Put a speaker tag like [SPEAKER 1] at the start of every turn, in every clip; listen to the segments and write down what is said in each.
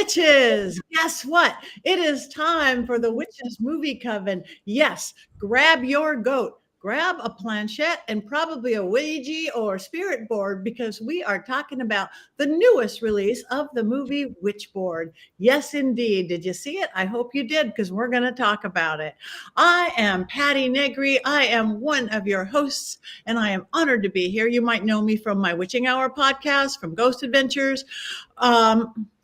[SPEAKER 1] Witches, guess what? It is time for the Witches Movie Coven. Yes, grab your goat, grab a planchette, and probably a Ouija or spirit board because we are talking about the newest release of the movie Witchboard. Yes, indeed. Did you see it? I hope you did because we're going to talk about it. I am Patti Negri. I am one of your hosts, and I am honored to be here. You might know me from my Witching Hour podcast, from Ghost Adventures,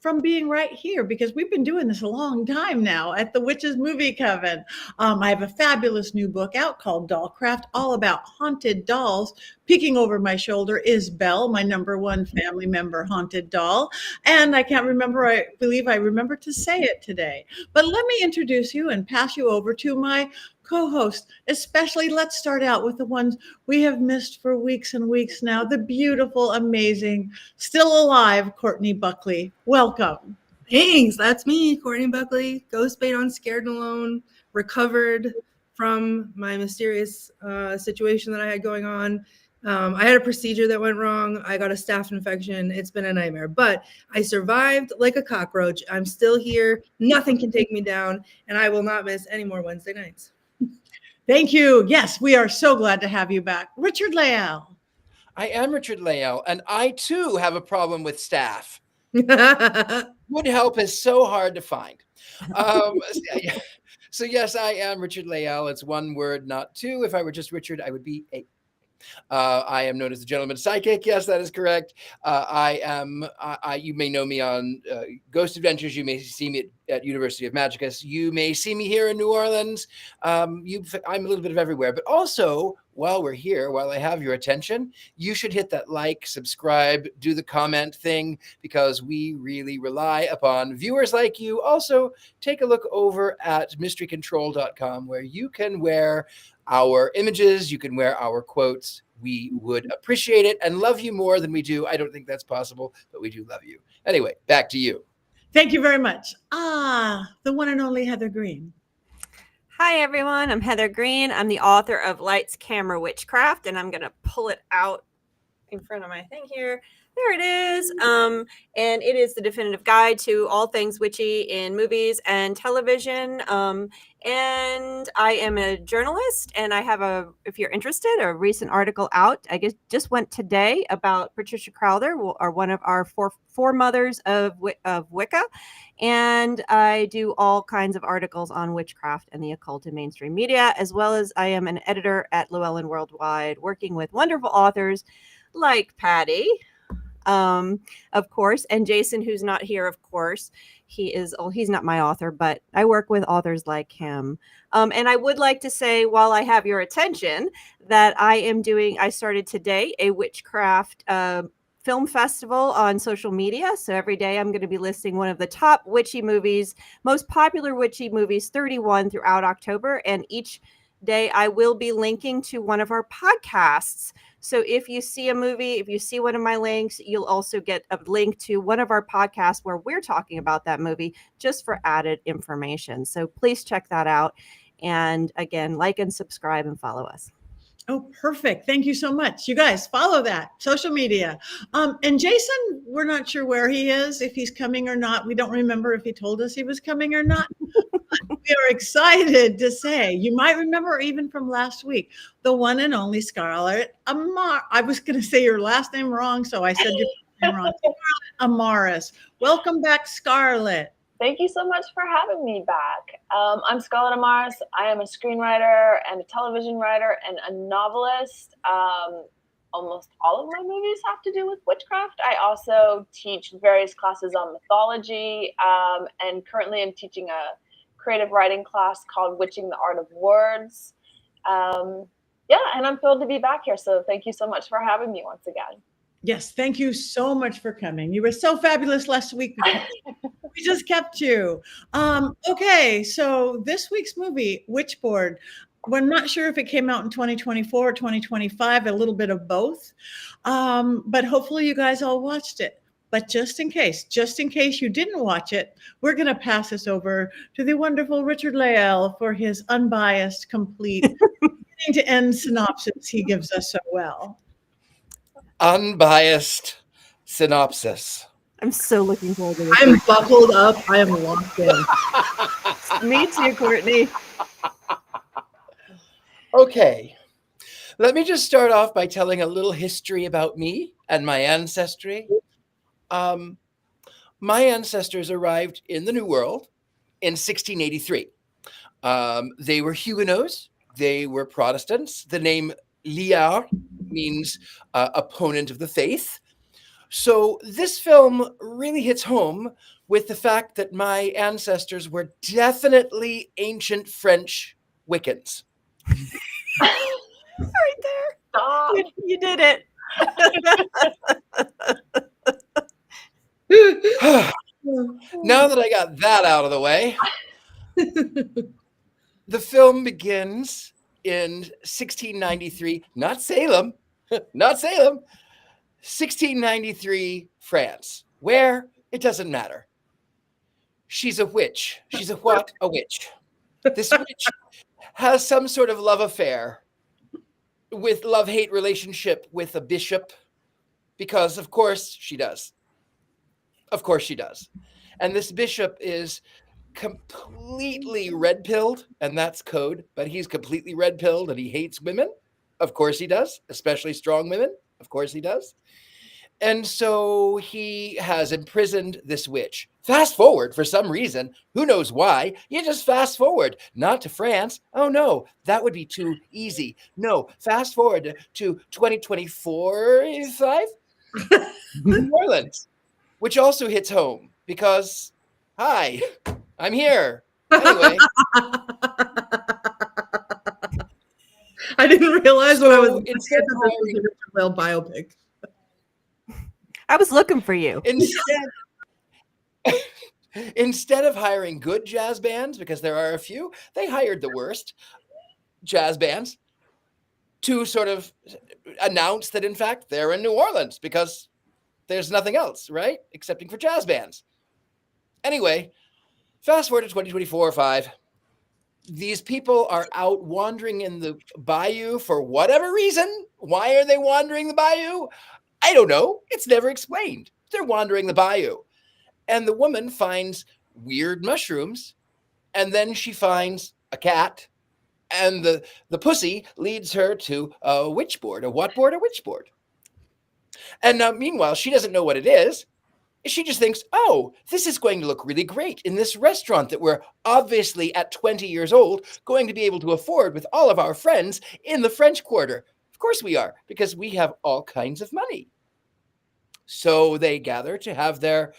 [SPEAKER 1] from being right here because we've been doing this a long time now at the Witches Movie Coven. I have a fabulous new book out called Dollcraft, all about haunted dolls. Peeking over my shoulder is Belle, my number one family member haunted doll. And I can't remember, I believe I remember to say it today. But let me introduce you and pass you over to my co-host. Especially, let's start out with the ones we have missed for weeks and weeks now. The beautiful, amazing, still alive Courtney Buckley. Welcome.
[SPEAKER 2] Thanks. That's me, Courtney Buckley, ghost bait on Scared and Alone, recovered from my mysterious situation that I had going on. I had a procedure that went wrong. I got a staph infection. It's been a nightmare, but I survived like a cockroach. I'm still here. Nothing can take me down, and I will not miss any more Wednesday nights.
[SPEAKER 1] Thank you. Yes, we are so glad to have you back. Richard-Lael.
[SPEAKER 3] I am Richard-Lael, and I too have a problem with staph. Good help is so hard to find. So yes, I am Richard-Lael. It's one word, not two. If I were just Richard, I would be a. I am known as the gentleman's psychic. Yes, that is correct. You may know me on Ghost Adventures. You may see me at University of Magicus. You may see me here in New Orleans. I'm a little bit of everywhere. But also, while we're here, while I have your attention, you should hit that like, subscribe, do the comment thing, because we really rely upon viewers like you. Also, take a look over at mysterycontrol.com where you can wear our images, you can wear our quotes. We would appreciate it and love you more than we do. I don't think that's possible, but we do love you. Anyway, back to you.
[SPEAKER 1] Thank you very much. The one and only Heather Greene.
[SPEAKER 4] Hi, everyone. I'm Heather Greene. I'm the author of Lights, Camera, Witchcraft, and I'm going to pull it out in front of my thing here. There it is. And it is the definitive guide to all things witchy in movies and television. And I am a journalist, and I have if you're interested, a recent article out. I guess just went today about Patricia Crowther, or one of our four mothers of Wicca. And I do all kinds of articles on witchcraft and the occult in mainstream media, as well as I am an editor at Llewellyn Worldwide, working with wonderful authors like Patti, of course, and Jason, who's not here, of course. He's not my author, but I work with authors like him. And I would like to say, while I have your attention, that I started today a witchcraft film festival on social media. So every day I'm going to be listing one of the top witchy movies, most popular witchy movies, 31 throughout October. And each day I will be linking to one of our podcasts. So if you see a movie, if you see one of my links, you'll also get a link to one of our podcasts where we're talking about that movie, just for added information. So please check that out. And again, like and subscribe and follow us.
[SPEAKER 1] Oh, perfect. Thank you so much. You guys follow that social media. And Jason, we're not sure where he is, if he's coming or not. We don't remember if he told us he was coming or not. We are excited to say, you might remember even from last week, the one and only Scarlett I was going to say your last name wrong, so I said your first name wrong. Amaris. Welcome back, Scarlett.
[SPEAKER 5] Thank you so much for having me back. I'm Scarlett Amaris. I am a screenwriter and a television writer and a novelist. Almost all of my movies have to do with witchcraft. I also teach various classes on mythology, and currently I'm teaching a creative writing class called Witching the Art of Words. And I'm thrilled to be back here. So thank you so much for having me once again.
[SPEAKER 1] Yes, thank you so much for coming. You were so fabulous last week. We just kept you. Okay, so this week's movie, Witchboard, we're not sure if it came out in 2024 or 2025, a little bit of both. But hopefully you guys all watched it. But just in case you didn't watch it, we're going to pass this over to the wonderful Richard-Lael for his unbiased, complete, beginning to end synopsis he gives us so well.
[SPEAKER 3] Unbiased synopsis.
[SPEAKER 4] I'm so looking forward to this.
[SPEAKER 2] I'm buckled up. I am locked in.
[SPEAKER 4] Me too, Courtney.
[SPEAKER 3] Okay. Let me just start off by telling a little history about me and my ancestry. My ancestors arrived in the New World in 1683. They were Huguenots. They were Protestants. The name Lillard means opponent of the faith. So this film really hits home with the fact that my ancestors were definitely ancient French Wiccans.
[SPEAKER 4] Right there.
[SPEAKER 5] Stop.
[SPEAKER 4] You did it.
[SPEAKER 3] Now that I got that out of the way, the film begins in 1693, not Salem, not Salem, 1693 France. Where? It doesn't matter. She's a witch. She's a what? A witch. This witch has some sort of love affair with love-hate relationship with a bishop, because of course she does. Of course she does. And this bishop is completely red-pilled, and that's code, but he's completely red-pilled and he hates women. Of course he does, especially strong women. Of course he does. And so he has imprisoned this witch. Fast forward for some reason, who knows why, you just fast forward, not to France. Oh no, that would be too easy. No, fast forward to 2024, 5? New Orleans, which also hits home because, hi, I'm here. Anyway.
[SPEAKER 2] I didn't realize when I was
[SPEAKER 3] instead
[SPEAKER 2] that this was a Richard-Lael biopic.
[SPEAKER 4] I was looking for you.
[SPEAKER 3] Instead of hiring good jazz bands, because there are a few, they hired the worst jazz bands to sort of announce that, in fact, they're in New Orleans because there's nothing else, right? Excepting for jazz bands. Anyway, fast forward to 2024 or 5. These people are out wandering in the bayou for whatever reason. Why are they wandering the bayou? I don't know. It's never explained. They're wandering the bayou. And the woman finds weird mushrooms. And then she finds a cat. And the pussy leads her to a witchboard. A what board? A witchboard. And now, meanwhile, she doesn't know what it is. She just thinks, oh, this is going to look really great in this restaurant that we're obviously at 20 years old going to be able to afford with all of our friends in the French Quarter. Of course we are, because we have all kinds of money. So they gather to have their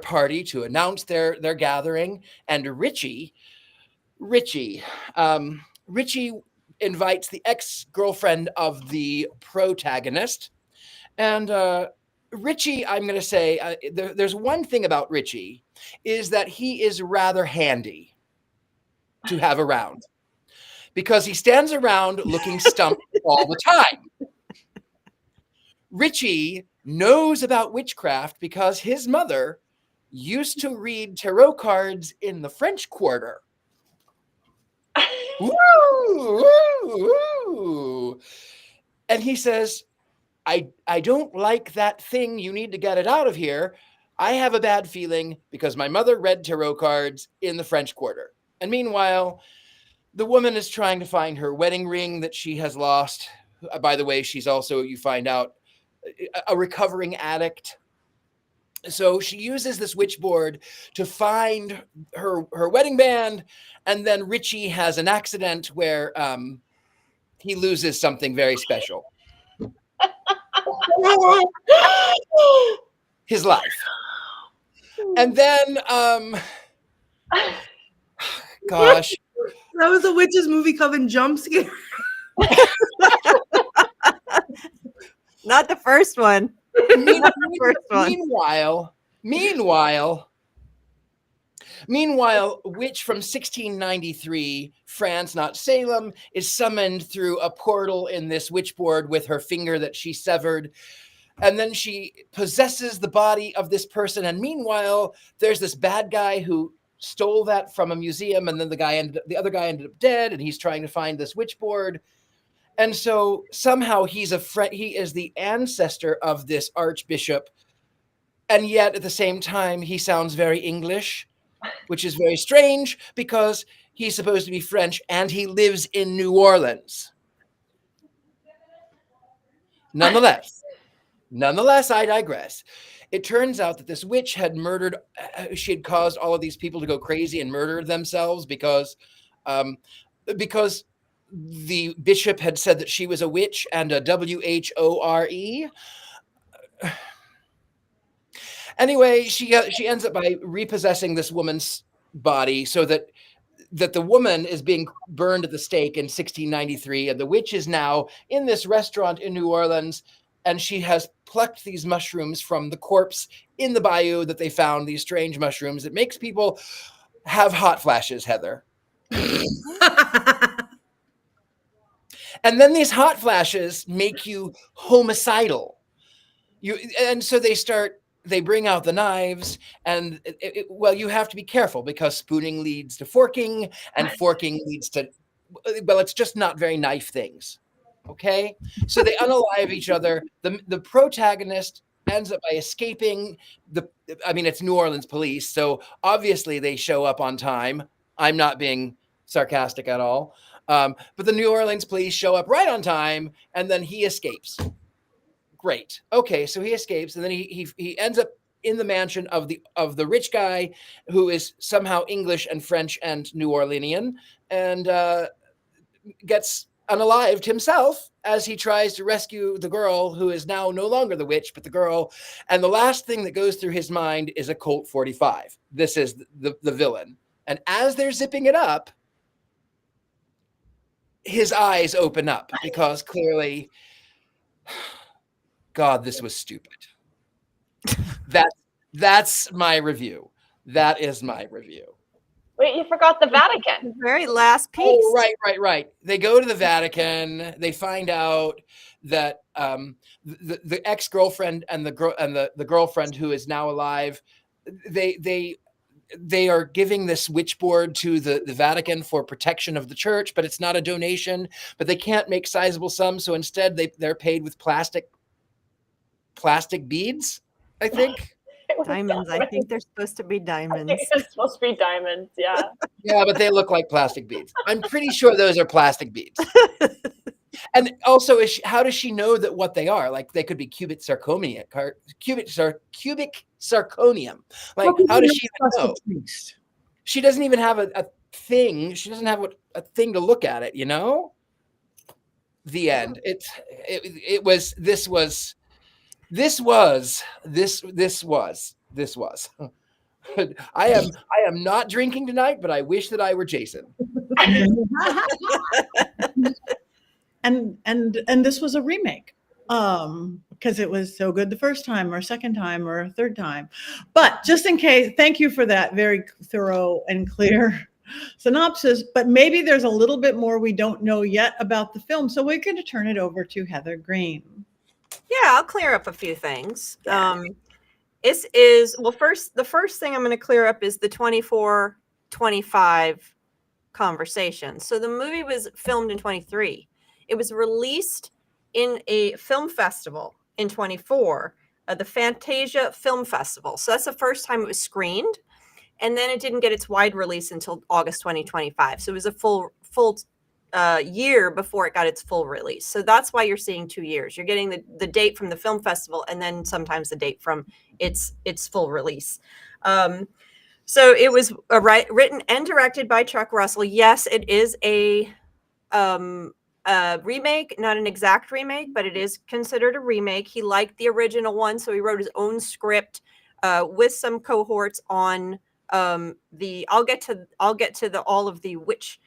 [SPEAKER 3] party, to announce their gathering. And Richie invites the ex-girlfriend of the protagonist. And Richie, I'm going to say, there's one thing about Richie, is that he is rather handy to have around. Because he stands around looking stumped all the time. Richie knows about witchcraft because his mother used to read tarot cards in the French Quarter. Woo, woo, woo. And he says, I don't like that thing. You need to get it out of here. I have a bad feeling because my mother read tarot cards in the French Quarter. And meanwhile, the woman is trying to find her wedding ring that she has lost. By the way, she's also, you find out, a recovering addict. So she uses this witchboard to find her wedding band. And then Richie has an accident where he loses something very special. His life. And then, gosh.
[SPEAKER 2] That was a Witches Movie Coven jump scare.
[SPEAKER 4] Not the first one.
[SPEAKER 3] Meanwhile, Witch from 1693, France, not Salem, is summoned through a portal in this witchboard with her finger that she severed. And then she possesses the body of this person. And meanwhile, there's this bad guy who stole that from a museum. And then the other guy ended up dead. And he's trying to find this witchboard. And so somehow he is the ancestor of this archbishop And yet at the same time, he sounds very English, which is very strange because he's supposed to be French and he lives in New Orleans. Nonetheless, I digress. It turns out that this witch had murdered, she had caused all of these people to go crazy and murder themselves because the bishop had said that she was a witch and a WHORE. Anyway, she ends up by repossessing this woman's body so that the woman is being burned at the stake in 1693, and the witch is now in this restaurant in New Orleans, and she has plucked these mushrooms from the corpse in the bayou that they found, these strange mushrooms. It makes people have hot flashes, Heather. And then these hot flashes make you homicidal. And so they bring out the knives, and you have to be careful because spooning leads to forking, and forking leads to, well, it's just not very knife things. Okay, so they unalive each other. The protagonist ends up by escaping it's New Orleans police, so obviously they show up on time. I'm not being sarcastic at all, but the New Orleans police show up right on time, and then he escapes. Great. Okay, so he escapes, and then he ends up in the mansion of the rich guy who is somehow English and French and New Orleanian, and gets unalived himself as he tries to rescue the girl who is now no longer the witch, but the girl. And the last thing that goes through his mind is a Colt 45. This is the villain. And as they're zipping it up, his eyes open up because clearly, God, this was stupid. That's my review. That is my review.
[SPEAKER 5] Wait, you forgot the Vatican.
[SPEAKER 4] The very last piece.
[SPEAKER 3] Oh, right. They go to the Vatican. They find out that the ex-girlfriend and the girlfriend who is now alive, they are giving this Witchboard to the Vatican for protection of the church, but it's not a donation. But they can't make sizable sums, so instead they're paid with plastic beads, I think.
[SPEAKER 4] Diamonds. I think they're supposed to be
[SPEAKER 5] I
[SPEAKER 4] diamonds.
[SPEAKER 5] think it's supposed to be diamonds, yeah.
[SPEAKER 3] Yeah, but they look like plastic beads. I'm pretty sure those are plastic beads. And also, how does she know that what they are? Like, they could be cubic zirconium. Like, how does she know? She doesn't even have a thing. She doesn't have a thing to look at it, you know? The end. This was. I am not drinking tonight, but I wish that I were Jason.
[SPEAKER 1] and this was a remake because it was so good the first time or second time or third time. But just in case, thank you for that very thorough and clear synopsis. But maybe there's a little bit more we don't know yet about the film, so we're going to turn it over to Heather Greene.
[SPEAKER 4] Yeah, I'll clear up a few things. The first thing I'm going to clear up is the 24-25 conversation. So the movie was filmed in 23. It was released in a film festival in 24, the Fantasia Film Festival. So that's the first time it was screened. And then it didn't get its wide release until August 2025. So it was a full year before it got its full release. So that's why you're seeing 2 years. You're getting the date from the film festival and then sometimes the date from its full release. So it was written and directed by Chuck Russell. Yes, it is a remake, not an exact remake, but it is considered a remake. He liked the original one, so he wrote his own script with some cohorts on I'll get to all of the witch.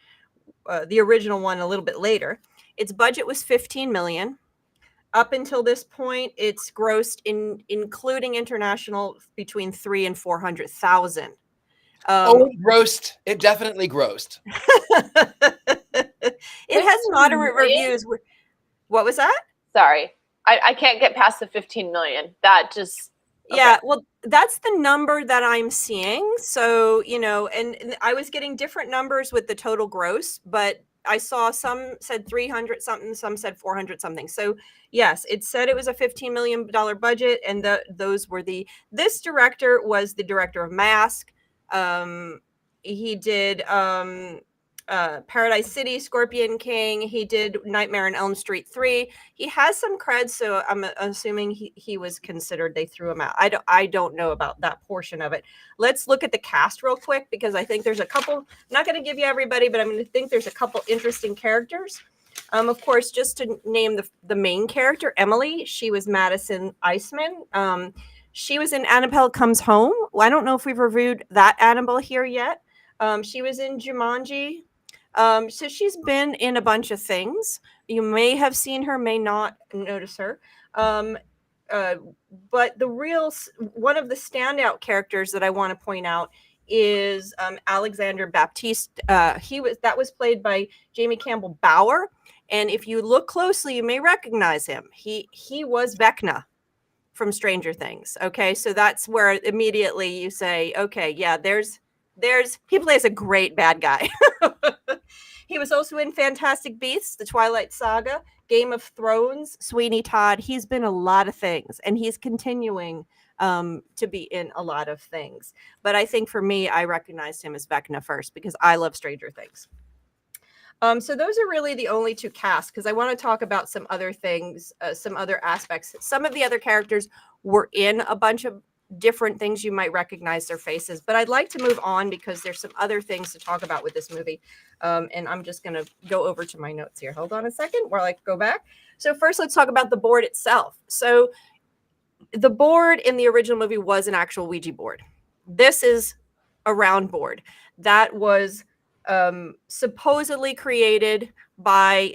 [SPEAKER 4] The original one a little bit later. Its budget was $15 million. Up until this point, it's grossed, including international, between $300,000 and $400,000.
[SPEAKER 3] It grossed. It definitely grossed.
[SPEAKER 4] It has moderate reviews. What was that?
[SPEAKER 5] Sorry, I can't get past the 15 million. That just
[SPEAKER 4] Yeah, well, that's the number that I'm seeing. So, and I was getting different numbers with the total gross, but I saw some said 300 something, some said 400 something. So yes, it said it was a $15 million budget, and those were this director was the director of Mask. He did Paradise City, Scorpion King. He did Nightmare on Elm Street 3. He has some cred, so I'm assuming he was considered. They threw him out. I don't know about that portion of it. Let's look at the cast real quick, because I think there's a couple. I'm not going to give you everybody, but I'm going to think there's a couple interesting characters. Of course, just to name the main character, Emily. She was Madison Iceman. She was in Annabelle Comes Home. Well, I don't know if we've reviewed that Annabelle here yet. She was in Jumanji. So she's been in a bunch of things. You may have seen her, may not notice her. But one of the standout characters that I want to point out is Alexander Baptiste. That was played by Jamie Campbell Bower. And if you look closely, you may recognize him. He was Vecna from Stranger Things. Okay, so that's where immediately you say, okay, yeah, he plays a great bad guy. He was also in Fantastic Beasts, The Twilight Saga, Game of Thrones, Sweeney Todd. He's been a lot of things, and he's continuing to be in a lot of things. But I think for me, I recognized him as Vecna first because I love Stranger Things. So those are really the only two casts, because I want to talk about some other things, some other aspects. Some of the other characters were in a bunch of different things. You might recognize their faces, but I'd like to move on because there's some other things to talk about with this movie. And I'm just going to go over to my notes here. Hold on a second while I go back. So first, let's talk about the board itself. So the board in the original movie was an actual Ouija board. This is a round board that was supposedly created by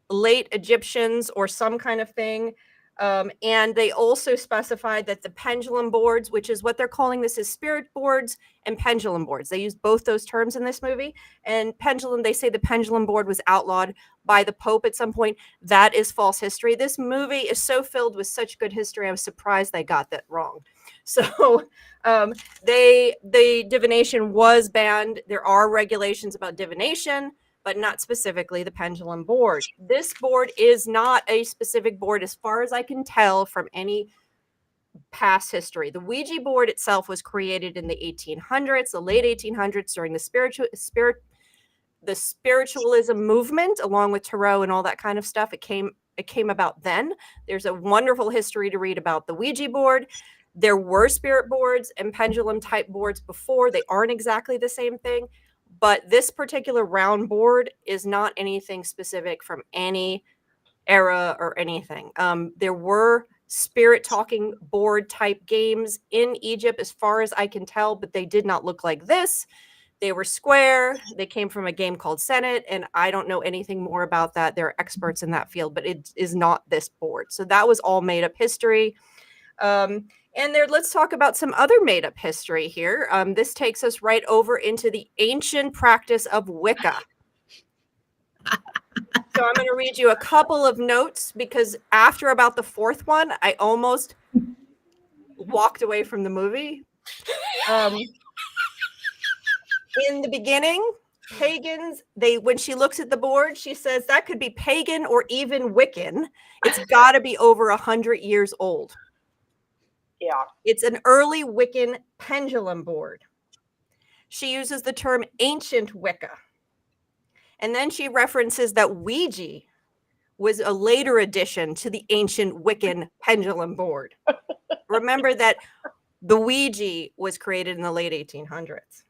[SPEAKER 4] late Egyptians or some kind of thing. And they also specified that the pendulum boards, which is what they're calling this, is spirit boards and pendulum boards. They use both those terms in this movie. And pendulum, they say the pendulum board was outlawed by the Pope at some point. That is false history. This movie is so filled with such good history. I was surprised they got that wrong. So the divination was banned. There are regulations about divination, but not specifically the pendulum board. This board is not a specific board as far as I can tell from any past history. The Ouija board itself was created in the 1800s, the late 1800s, during the spiritualism movement, along with Tarot and all that kind of stuff. It came about then. There's a wonderful history to read about the Ouija board. There were spirit boards and pendulum type boards before. They aren't exactly the same thing. But this particular round board is not anything specific from any era or anything. There were spirit talking board type games in Egypt, as far as I can tell, but they did not look like this. They were square. They came from a game called Senate, and I don't know anything more about that. They're experts in that field, but it is not this board. So that was all made up history. Let's talk about some other made-up history here. This takes us right over into the ancient practice of Wicca. So I'm going to read you a couple of notes, because after about the fourth one, I almost walked away from the movie. In the beginning, pagans, when she looks at the board, she says that could be pagan or even Wiccan. It's got to be over 100 years old.
[SPEAKER 5] Yeah.
[SPEAKER 4] It's an early Wiccan pendulum board. She uses the term ancient Wicca. And then she references that Ouija was a later addition to the ancient Wiccan pendulum board. Remember that the Ouija was created in the late 1800s.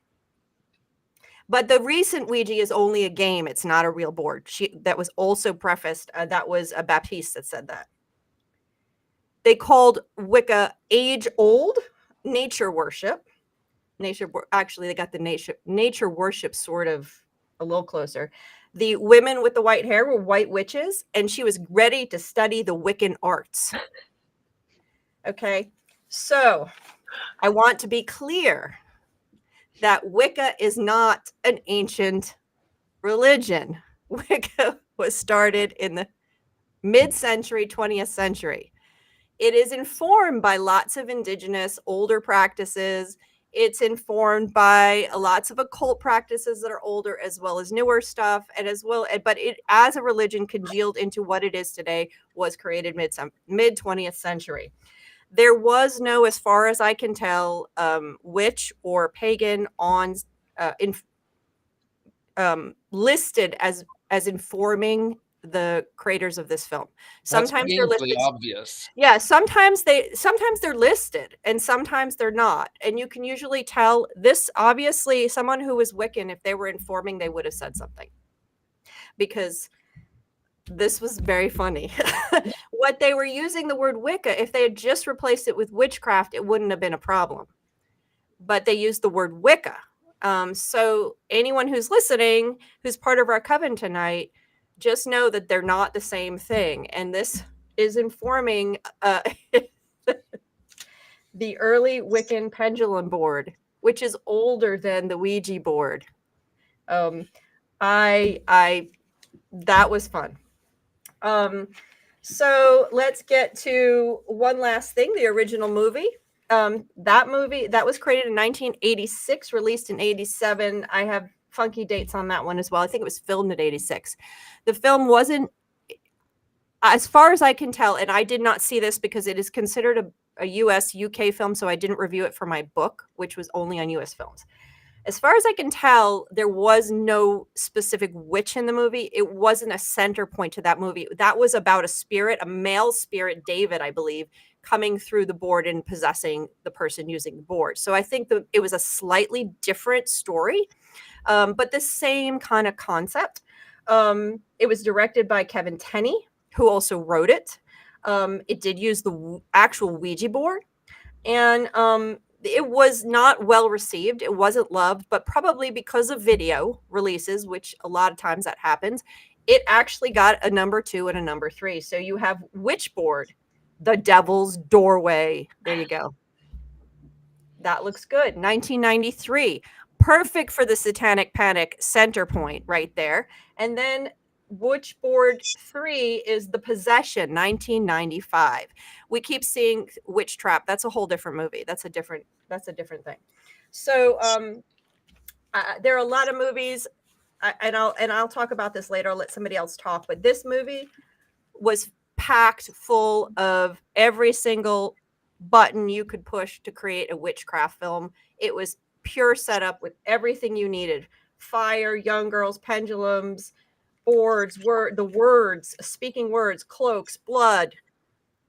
[SPEAKER 4] But the recent Ouija is only a game. It's not a real board. That was also prefaced. That was a Baptiste that said that. They called Wicca age-old nature worship. Actually, they got the nature worship sort of a little closer. The women with the white hair were white witches, and she was ready to study the Wiccan arts. Okay, so I want to be clear that Wicca is not an ancient religion. Wicca was started in the mid-century, 20th century. It is informed by lots of indigenous older practices It's informed by lots of occult practices that are older as well as newer stuff, and as well, but it as a religion congealed into what it is today was created mid 20th century. There was no, as far as I can tell, witch or pagan on listed as informing the creators of this film. Sometimes they're listed
[SPEAKER 3] obvious.
[SPEAKER 4] Yeah, sometimes they're listed and sometimes they're not. And you can usually tell this, obviously someone who was Wiccan, if they were informing, they would have said something. Because this was very funny. What they were using the word Wicca, if they had just replaced it with witchcraft, it wouldn't have been a problem. But they used the word Wicca. So anyone who's listening, who's part of our coven tonight, just know that they're not the same thing. And this is informing the early Wiccan pendulum board, which is older than the Ouija board. That was fun. So let's get to one last thing, the original movie. That movie that was created in 1986, released in 87. I have funky dates on that one as well. I think it was filmed in 86. The film wasn't, as far as I can tell, and I did not see this because it is considered a US UK film, so I didn't review it for my book, which was only on US films. As far as I can tell, there was no specific witch in the movie. It wasn't a center point to that movie. That was about a spirit, a male spirit, David, I believe, coming through the board and possessing the person using the board. So I think it was a slightly different story, but the same kind of concept. It was directed by Kevin Tenney, who also wrote it. It did use the actual Ouija board, and it was not well received. It wasn't loved, but probably because of video releases, which a lot of times that happens, it actually got a number 2 and a number 3. So you have Witchboard, The Devil's Doorway. There you go. That looks good. 1993. Perfect for the Satanic Panic center point right there. And then Witchboard 3 is The Possession, 1995. We keep seeing Witch Trap. That's a whole different movie. That's a different thing. So there are a lot of movies, and I'll talk about this later. I'll let somebody else talk. But this movie was packed full of every single button you could push to create a witchcraft film. It was pure setup with everything you needed: fire, young girls, pendulums, boards, speaking words, cloaks, blood,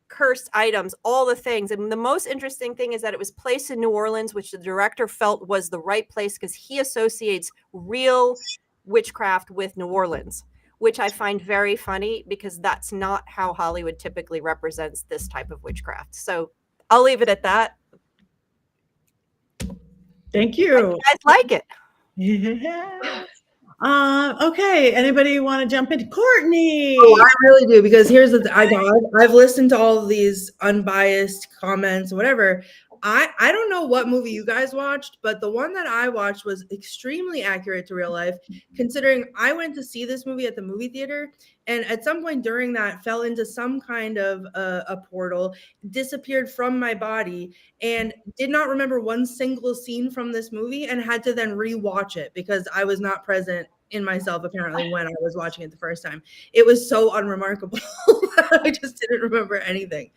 [SPEAKER 4] cursed items, all the things. And the most interesting thing is that it was placed in New Orleans, which the director felt was the right place because he associates real witchcraft with New Orleans, which I find very funny because that's not how Hollywood typically represents this type of witchcraft. So I'll leave it at that.
[SPEAKER 1] Thank you.
[SPEAKER 4] You guys like it?
[SPEAKER 1] Yeah. Okay. Anybody want to jump in? Courtney.
[SPEAKER 2] Oh, I really do, because here's the I've listened to all of these unbiased comments, whatever. I don't know what movie you guys watched, but the one that I watched was extremely accurate to real life, considering I went to see this movie at the movie theater, and at some point during that fell into some kind of a portal, disappeared from my body, and did not remember one single scene from this movie, and had to then rewatch it because I was not present in myself apparently when I was watching it the first time. It was so unremarkable. I just didn't remember anything.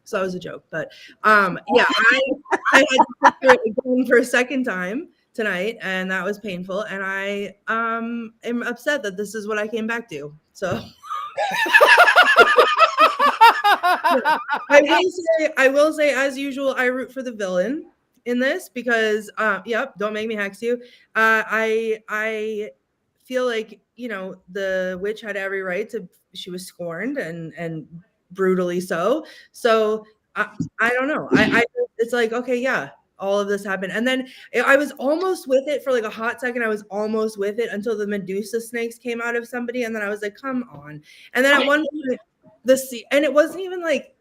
[SPEAKER 2] So that was a joke, but yeah, I had to sit through it again for a second time tonight, and that was painful, and I am upset that this is what I came back to. So I will say, as usual, I root for the villain in this because yep, don't make me hex you. I feel like, you know, the witch had every right to, she was scorned and brutally so I don't know, I it's like, okay, yeah, all of this happened, and then I was almost with it for like a hot second. I was almost with it until the Medusa snakes came out of somebody, and then I was like, come on. And then at one point and it wasn't even like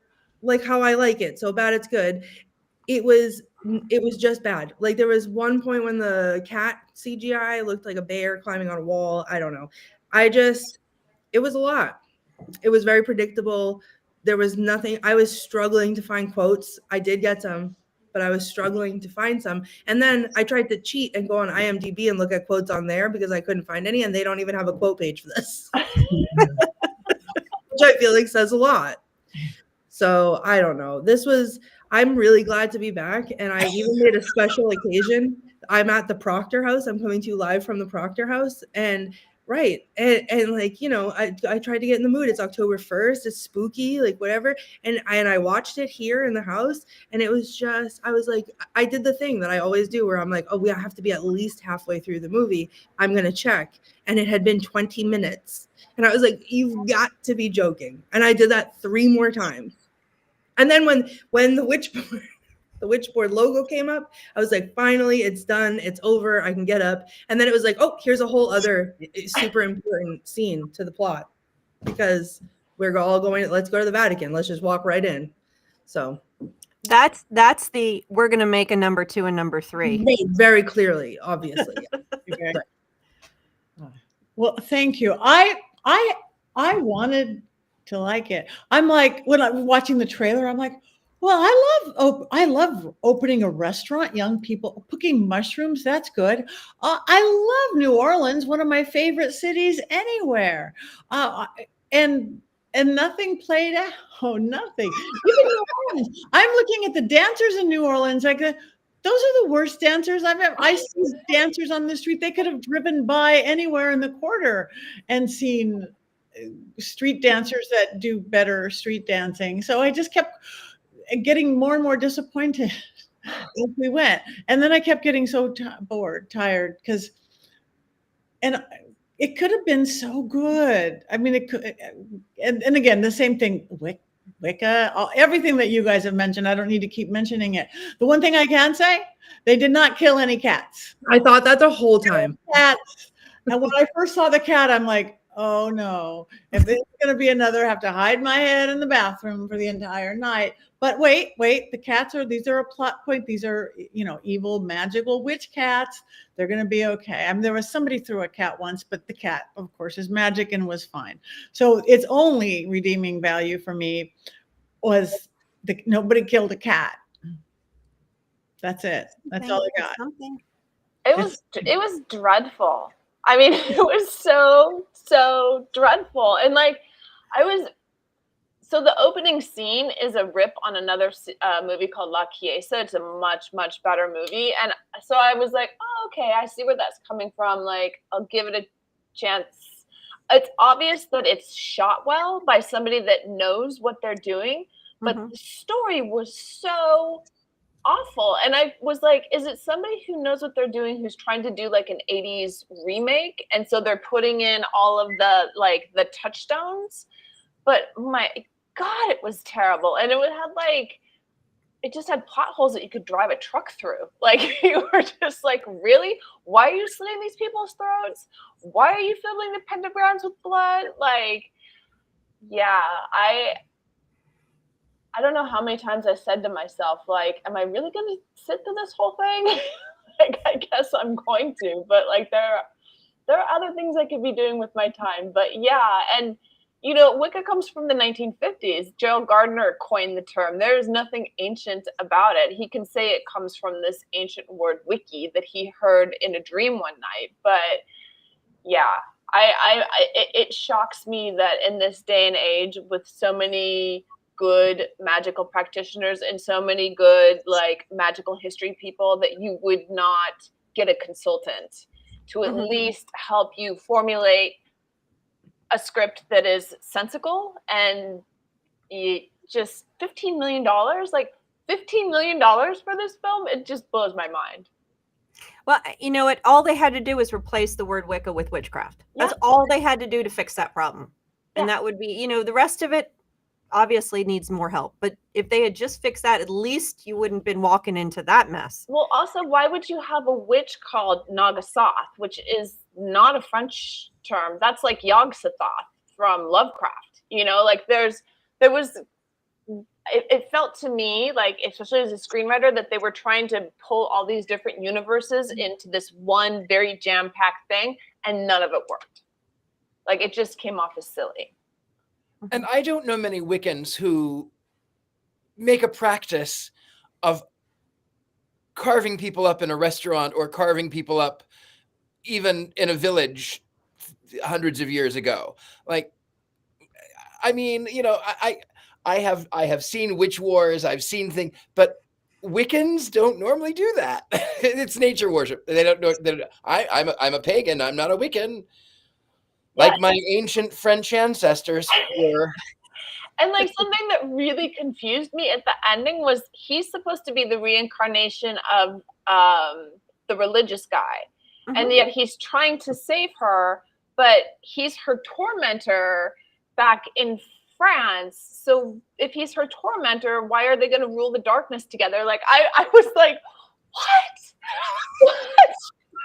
[SPEAKER 2] how I like it, so bad it's good. It was just bad. Like there was one point when the cat CGI looked like a bear climbing on a wall. I don't know. It was a lot. It was very predictable. There was nothing. I was struggling to find quotes. I did get some, but I was struggling to find some. And then I tried to cheat and go on IMDb and look at quotes on there because I couldn't find any, and they don't even have a quote page for this, which I feel like says a lot. So I don't know. I'm really glad to be back. And I even made a special occasion. I'm at the Proctor House. I'm coming to you live from the Proctor House. And right. And like, you know, I tried to get in the mood. It's October 1st. It's spooky, like whatever. And I watched it here in the house. And it was just, I was like, I did the thing that I always do where I'm like, oh, we have to be at least halfway through the movie. I'm going to check. And it had been 20 minutes. And I was like, you've got to be joking. And I did that 3 more times. And then when the Witchboard logo came up, I was like, finally, it's done. It's over. I can get up. And then it was like, oh, here's a whole other super important scene to the plot because we're all going, let's go to the Vatican. Let's just walk right in. So
[SPEAKER 4] that's we're going to make a number 2 and number 3.
[SPEAKER 2] Made very clearly, obviously.
[SPEAKER 1] Okay. Well, thank you. I wanted to like it. I'm like, when I'm watching the trailer, I'm like, well, I love opening a restaurant, young people cooking mushrooms. That's good. I love New Orleans, one of my favorite cities anywhere. And nothing played out. Oh, nothing. Even New Orleans. I'm looking at the dancers in New Orleans. Like, those are the worst dancers I've ever. I see dancers on the street. They could have driven by anywhere in the quarter and seen street dancers that do better street dancing. So I just kept getting more and more disappointed as we went. And then I kept getting so tired because, and it could have been so good. I mean, it could, and again, the same thing, Wicca, everything that you guys have mentioned, I don't need to keep mentioning it. The one thing I can say, they did not kill any cats.
[SPEAKER 2] I thought that the whole time.
[SPEAKER 1] Cats. And when I first saw the cat, I'm like, oh no, if there's going to be another, I have to hide my head in the bathroom for the entire night. But wait, the cats these are a plot point. These are, evil, magical witch cats. They're going to be okay. I mean, there was somebody threw a cat once, but the cat, of course, is magic and was fine. So its only redeeming value for me was nobody killed a cat. That's it. That's all I got.
[SPEAKER 5] It was dreadful. I mean, it was so dreadful. And like, so the opening scene is a rip on another movie called La Chiesa. It's a much, much better movie. And so I was like, oh, okay, I see where that's coming from. Like, I'll give it a chance. It's obvious that it's shot well by somebody that knows what they're doing. But the story was so awful. And I was like, is it somebody who knows what they're doing who's trying to do like an 80s remake? And so they're putting in all of the touchstones. But my God, it was terrible. And it just had plot holes that you could drive a truck through. Like, you were just like, really? Why are you slitting these people's throats? Why are you filling the pentagrams with blood? Like, yeah, I don't know how many times I said to myself, like, am I really going to sit through this whole thing? Like, I guess I'm going to, but like, there are other things I could be doing with my time. But yeah, and Wicca comes from the 1950s. Gerald Gardner coined the term. There is nothing ancient about it. He can say it comes from this ancient word wiki that he heard in a dream one night. But yeah, it shocks me that in this day and age, with so many good magical practitioners and so many good like magical history people, that you would not get a consultant to at least help you formulate a script that is sensical. And just $15 million, like $15 million for this film, it just blows my mind.
[SPEAKER 4] Well, you know what? All they had to do was replace the word Wicca with witchcraft. That's all they had to do to fix that problem. And that would be, the rest of it obviously needs more help. But if they had just fixed that, at least you wouldn't been walking into that mess.
[SPEAKER 5] Well, also, why would you have a witch called Nagasath, which is not a French term? That's like Yog-Sothoth from Lovecraft. It felt to me like, especially as a screenwriter, that they were trying to pull all these different universes into this one very jam-packed thing, and none of it worked. Like, it just came off as silly.
[SPEAKER 3] And I don't know many Wiccans who make a practice of carving people up in a restaurant or carving people up even in a village hundreds of years ago. Like, I mean, you know, I have seen witch wars, I've seen things, but Wiccans don't normally do that. It's nature worship. They don't know. I'm a pagan. I'm not a Wiccan. Like my ancient French ancestors were.
[SPEAKER 5] And like something that really confused me at the ending was he's supposed to be the reincarnation of the religious guy.
[SPEAKER 4] Mhm.
[SPEAKER 5] And yet he's trying to save her, but he's her tormentor back in France. So if he's her tormentor, why are they going to rule the darkness together? Like I was like, what?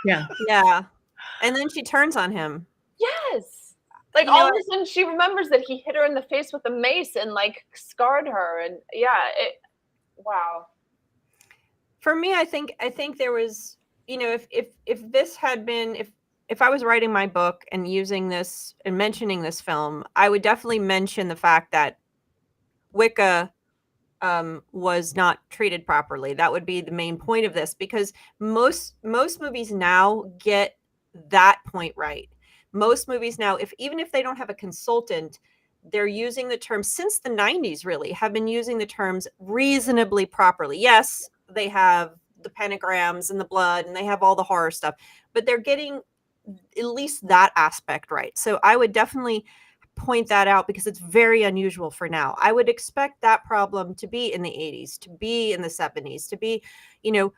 [SPEAKER 1] Yeah.
[SPEAKER 4] Yeah. And then she turns on him.
[SPEAKER 5] Yes. Like all of a sudden she remembers that he hit her in the face with a mace and like scarred her. And wow.
[SPEAKER 4] For me, I think there was, you know, if this had been, if I was writing my book and using this and mentioning this film, I would definitely mention the fact that Wicca was not treated properly. That would be the main point of this, because most movies now get that point right. Most movies now, even if they don't have a consultant, they're using the terms, since the 90s really, have been using the terms reasonably properly. Yes, they have the pentagrams and the blood and they have all the horror stuff, but they're getting at least that aspect right. So I would definitely point that out because it's very unusual for now. I would expect that problem to be in the 80s, to be in the 70s, to be, you know,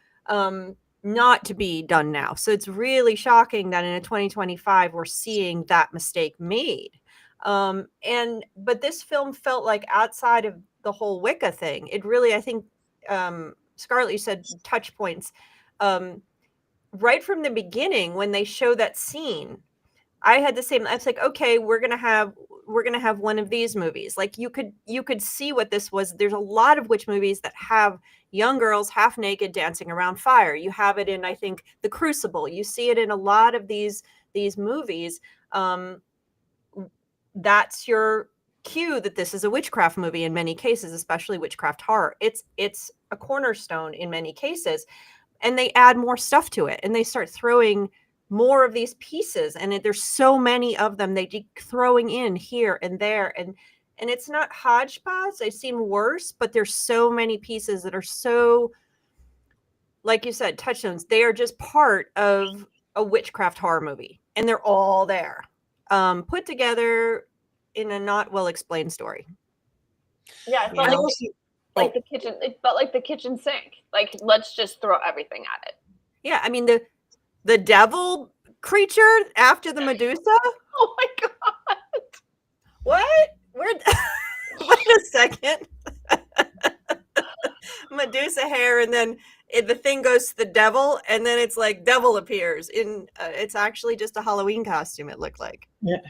[SPEAKER 4] not to be done now. So it's really shocking that in a 2025 we're seeing that mistake made. But this film felt like outside of the whole Wicca thing. It really, I think, Scarlett, you said touch points. Right from the beginning, when they show that scene, I had the same. I was like, okay, we're gonna have one of these movies. Like you could see what this was. There's a lot of witch movies that have young girls half naked dancing around fire. You have it in, I think, The Crucible. You see it in a lot of these movies. That's your cue that this is a witchcraft movie in many cases, especially witchcraft horror. It's a cornerstone in many cases, and they add more stuff to it, and they start throwing more of these pieces, and there's so many of them they keep throwing in here and there, and it's not hodgepodge. I've seen worse, but there's so many pieces that are so, like you said, touchstones. They are just part of a witchcraft horror movie, and they're all there, put together in a not well explained story.
[SPEAKER 5] Yeah, it felt like the kitchen. It felt like the kitchen sink. Like, let's just throw everything at it.
[SPEAKER 4] Yeah, I mean the devil creature after the Medusa.
[SPEAKER 5] Oh my god!
[SPEAKER 4] What? Wait a second. Medusa hair, and then the thing goes to the devil, and then it's like devil appears in. It's actually just a Halloween costume. It looked like.
[SPEAKER 1] Yeah.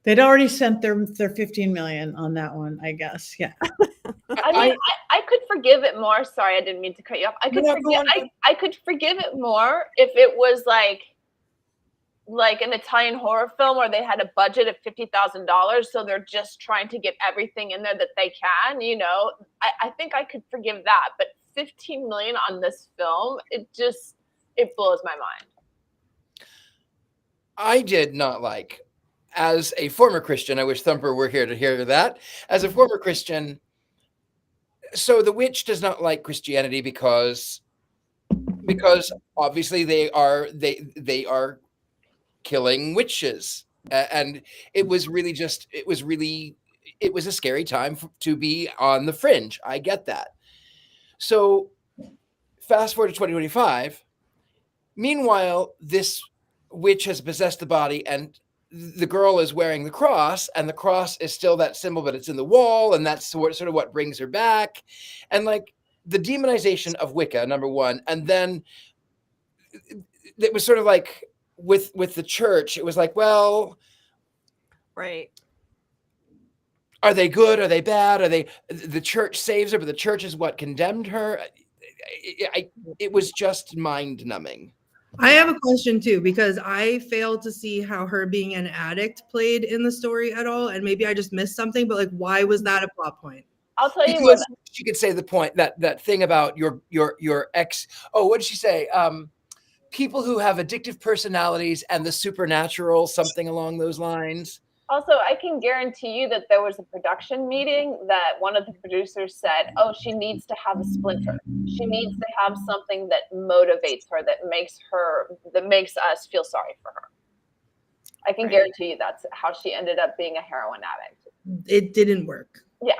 [SPEAKER 1] They'd already sent their 15 million on that one, I guess. Yeah.
[SPEAKER 5] I mean, I could forgive it more. Sorry, I didn't mean to cut you off. I could forgive it more if it was like an Italian horror film where they had a budget of $50,000, so they're just trying to get everything in there that they can. You know, I think I could forgive that, but 15 million on this film, it blows my mind.
[SPEAKER 3] I did not like. As a former Christian, I wish Thumper were here to hear that. As a former Christian, so the witch does not like Christianity because obviously they are killing witches, and it was a scary time to be on the fringe. I get that. So fast forward to 2025. Meanwhile, this witch has possessed the body, and the girl is wearing the cross, and the cross is still that symbol, but it's in the wall, and that's sort of what brings her back. And like the demonization of Wicca, number one, and then it was sort of like with the church, it was like, well,
[SPEAKER 4] right.
[SPEAKER 3] Are they good? Are they bad? The church saves her, but the church is what condemned her. It was just mind numbing.
[SPEAKER 2] I have a question too, because I failed to see how her being an addict played in the story at all. And maybe I just missed something, but like, why was that a plot point?
[SPEAKER 5] I'll tell you what.
[SPEAKER 3] Because she could say the point that thing about your ex. Oh, what did she say? People who have addictive personalities and the supernatural, something along those lines.
[SPEAKER 5] Also, I can guarantee you that there was a production meeting that one of the producers said, "Oh, she needs to have a splinter. She needs to have something that motivates her, that makes us feel sorry for her." I can guarantee you that's how she ended up being a heroin addict.
[SPEAKER 2] It didn't work.
[SPEAKER 5] Yeah.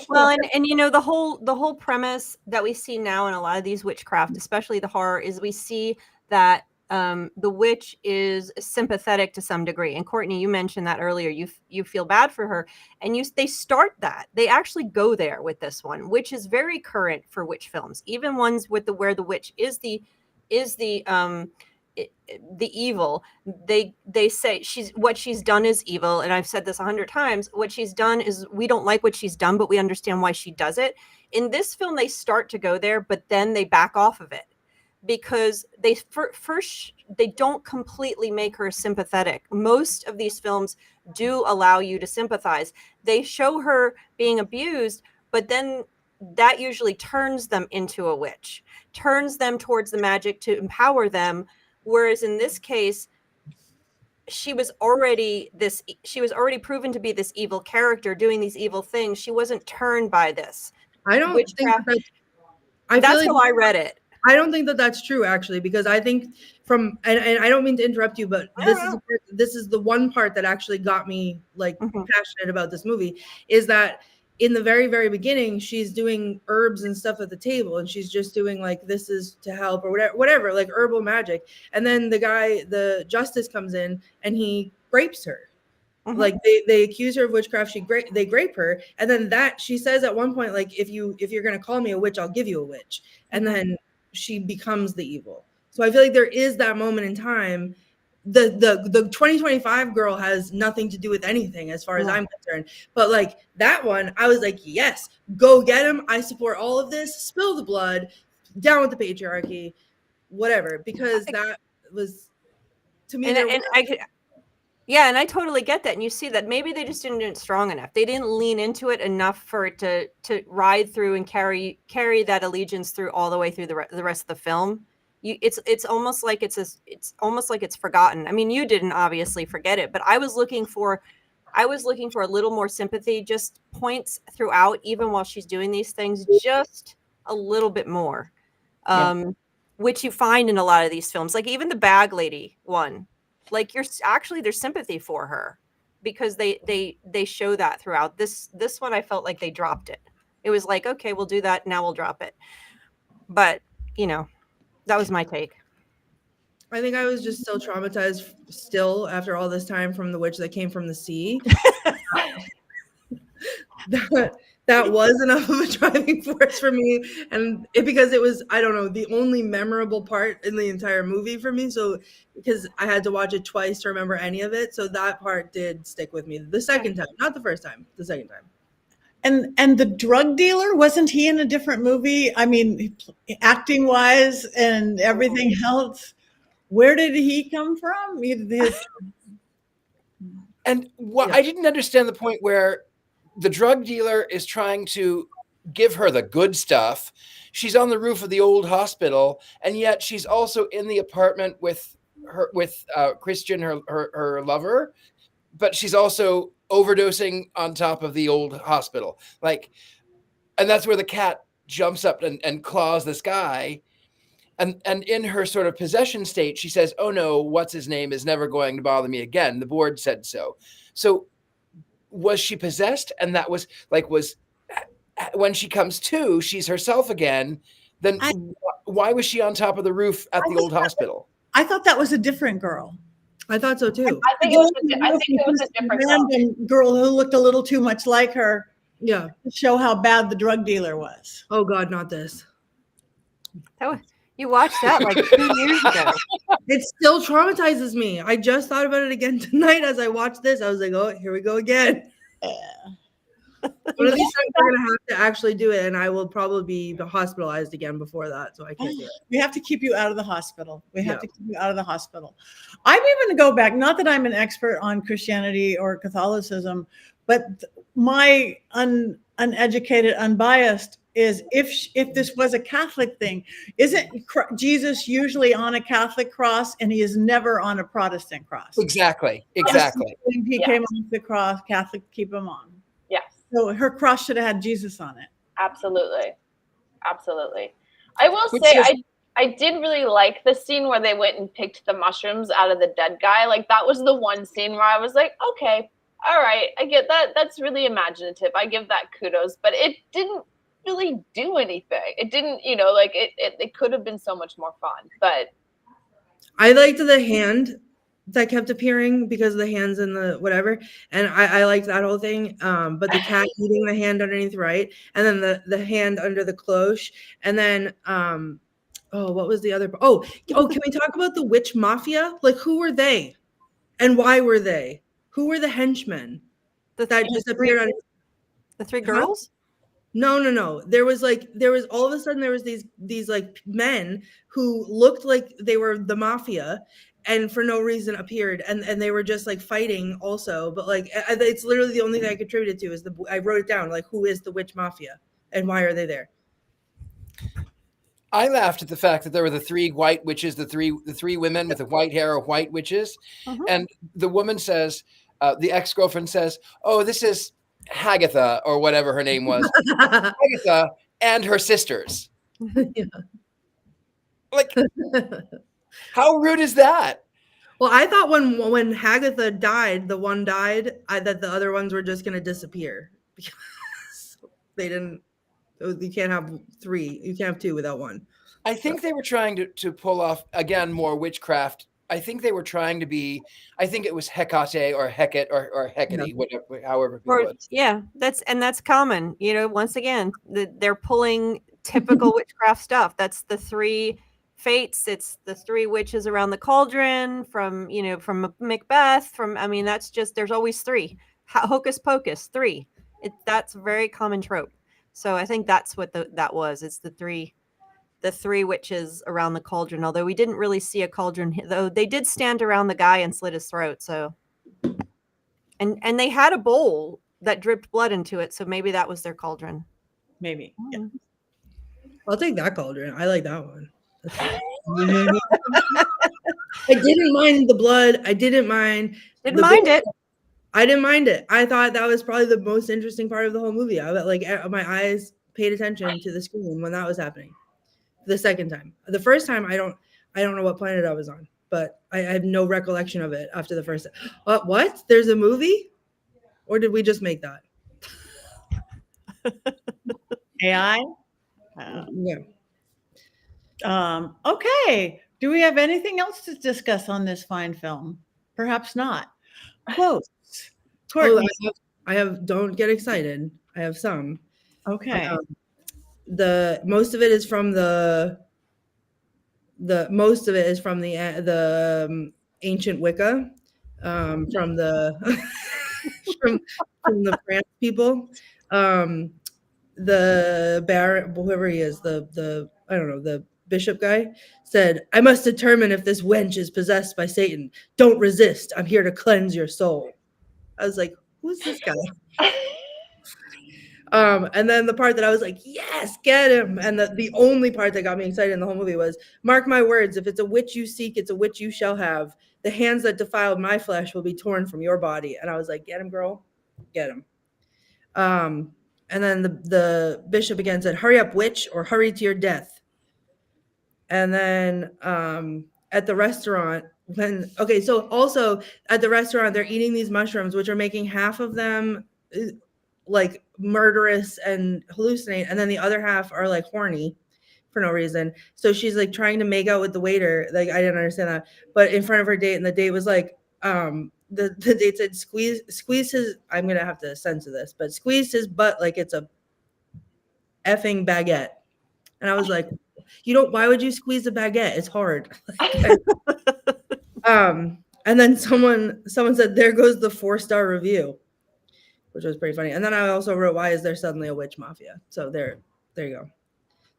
[SPEAKER 4] Well, and you know, the whole premise that we see now in a lot of these witchcraft, especially the horror, is we see that the witch is sympathetic to some degree. And Courtney, you mentioned that earlier. You feel bad for her, and they start that. They actually go there with this one, which is very current for witch films, even ones with where the witch is the evil. They say what she's done is evil, and I've said this 100 times. What she's done is, we don't like what she's done, but we understand why she does it. In this film, they start to go there, but then they back off of it, because first they don't completely make her sympathetic. Most of these films do allow you to sympathize. They show her being abused, but then that usually turns them into a witch, turns them towards the magic to empower them. Whereas in this case, she was already proven to be this evil character doing these evil things. She wasn't turned by this.
[SPEAKER 2] I don't think
[SPEAKER 4] that's how I read it.
[SPEAKER 2] I don't think that that's true, actually, because I think and I don't mean to interrupt you, but this is the one part that actually got me passionate about this movie, is that in the very, very beginning, she's doing herbs and stuff at the table, and she's just doing this is to help or whatever, like herbal magic. And then the justice comes in and he grapes her. Like they accuse her of witchcraft. They grape her. And then she says at one point, if you're going to call me a witch, I'll give you a witch. And then she becomes the evil. So I feel like there is that moment in time. The 2025 girl has nothing to do with anything as far as I'm concerned. But that one, I was like, yes, go get him. I support all of this. Spill the blood. Down with the patriarchy. Whatever. Because that was, to me,
[SPEAKER 4] and I totally get that. And you see that maybe they just didn't do it strong enough. They didn't lean into it enough for it to ride through and carry that allegiance through all the way through the rest of the film. It's almost like it's forgotten. I mean, you didn't obviously forget it, but I was looking for a little more sympathy, just points throughout, even while she's doing these things, just a little bit more, which you find in a lot of these films. Like even the bag lady one, there's sympathy for her because they show that throughout. This one, I felt like they dropped it. It was like, okay, we'll do that. Now we'll drop it. But that was my take.
[SPEAKER 2] I think I was just still traumatized after all this time from the witch that came from the sea. that was enough of a driving force for me. And because it was, I don't know, the only memorable part in the entire movie for me. So because I had to watch it twice to remember any of it. So that part did stick with me the second time, not the first time, the second time.
[SPEAKER 1] And the drug dealer, wasn't he in a different movie? I mean, acting wise and everything else. Where did he come from?
[SPEAKER 3] I didn't understand the point where the drug dealer is trying to give her the good stuff. She's on the roof of the old hospital, and yet she's also in the apartment with Christian, her lover, but she's also overdosing on top of the old hospital. And that's where the cat jumps up and claws this guy. And in her sort of possession state, she says, oh no, what's his name is never going to bother me again. The board said so. So was she possessed? And that was when she comes to, she's herself again. Then why was she on top of the roof at the old hospital?
[SPEAKER 1] I thought that was a different girl.
[SPEAKER 2] I thought so too.
[SPEAKER 5] I think it was a different
[SPEAKER 1] girl who looked a little too much like her.
[SPEAKER 2] Yeah.
[SPEAKER 1] To show how bad the drug dealer was.
[SPEAKER 2] Oh God, not this.
[SPEAKER 4] You watched that 2 years ago.
[SPEAKER 2] It still traumatizes me. I just thought about it again tonight as I watched this. I was like, oh, here we go again. One of these times we're going to have to actually do it, and I will probably be hospitalized again before that, so I can't do it.
[SPEAKER 1] We have to keep you out of the hospital. I'm even going to go back, not that I'm an expert on Christianity or Catholicism, but my uneducated, unbiased, is if this was a Catholic thing, isn't Jesus usually on a Catholic cross and he is never on a Protestant cross?
[SPEAKER 3] Exactly.
[SPEAKER 1] He
[SPEAKER 5] Yes.
[SPEAKER 1] came off the cross, Catholic keep him on.
[SPEAKER 5] Yes,
[SPEAKER 1] So her cross should have had Jesus on it.
[SPEAKER 5] absolutely. Absolutely. I will
[SPEAKER 3] Which
[SPEAKER 5] say,
[SPEAKER 3] is-
[SPEAKER 5] I did really like the scene where they went and picked the mushrooms out of the dead guy. Like, that was the one scene where I was like, okay, all right, I get that. That's really imaginative. I give that kudos, but it didn't really do anything. It didn't, you know, like it could have been so much more fun, but
[SPEAKER 2] I liked the hand that kept appearing because of the hands and the whatever, and I liked that whole thing. But the cat eating the hand underneath, right, and then the hand under the cloche, and then oh, what was the other? Oh, can we talk about the witch mafia? Like, who were they, and why were they? Who were the henchmen that just appeared on?
[SPEAKER 4] The three girls?
[SPEAKER 2] No. There was all of a sudden there was these like men who looked like they were the mafia and for no reason appeared and they were just like fighting also, but like it's literally the only thing I contributed to is I wrote it down, like, who is the witch mafia and why are they there?
[SPEAKER 3] I laughed at the fact that there were the three white witches, the three women with the white hair are white witches. And the woman says, the ex-girlfriend says, oh, this is Hagatha or whatever her name was. Hagatha and her sisters.
[SPEAKER 2] Yeah.
[SPEAKER 3] Like, how rude is that?
[SPEAKER 2] Well, I thought when Hagatha died, the one died, that the other ones were just going to disappear because they didn't. You can't have three. You can't have two without one.
[SPEAKER 3] I think they were trying to pull off, again, more witchcraft. I think they were trying to be, I think it was Hecate or Hecate or Hecate, whatever, however people would.
[SPEAKER 4] Yeah, that's common. You know, once again, they're pulling typical witchcraft stuff. That's the three fates. It's the three witches around the cauldron from Macbeth. That's just, there's always three. Hocus pocus, three. That's a very common trope. So I think that's what that was. It's the three witches around the cauldron. Although we didn't really see a cauldron, though they did stand around the guy and slit his throat. So, and they had a bowl that dripped blood into it. So maybe that was their cauldron.
[SPEAKER 1] Maybe. Yeah.
[SPEAKER 2] I'll take that cauldron. I like that one. I didn't mind the blood. I didn't mind. I didn't mind it. I thought that was probably the most interesting part of the whole movie. My eyes paid attention to the screen when that was happening. The second time, the first time, I don't know what planet I was on, but I have no recollection of it after the first. What? There's a movie, or did we just make that?
[SPEAKER 1] AI.
[SPEAKER 2] Yeah.
[SPEAKER 1] Okay. Do we have anything else to discuss on this fine film? Perhaps not. Quotes. Courtney.
[SPEAKER 2] I have. Don't get excited. I have some.
[SPEAKER 1] Okay.
[SPEAKER 2] The most of it is from the ancient Wicca, from the from the France people. The baron, whoever he is, the I don't know, the bishop guy said, "I must determine if this wench is possessed by Satan. Don't resist. I'm here to cleanse your soul." I was like, "Who's this guy?" And then the part that I was like, yes, get him. And the only part that got me excited in the whole movie was, mark my words, if it's a witch you seek, it's a witch you shall have. The hands that defiled my flesh will be torn from your body. And I was like, get him, girl, get him. And then the bishop again said, hurry up, witch, or hurry to your death. And then at the restaurant, so also at the restaurant, they're eating these mushrooms, which are making half of them like murderous and hallucinate, and then the other half are like horny for no reason. So she's like trying to make out with the waiter. Like, I didn't understand that, but in front of her date, and the date was like, the date said squeeze his, I'm gonna have to censor this, but squeeze his butt like it's a effing baguette. And I was like, why would you squeeze a baguette? It's hard. And then someone said, there goes the 4-star review, which was pretty funny. And then I also wrote, why is there suddenly a witch mafia? So there you go.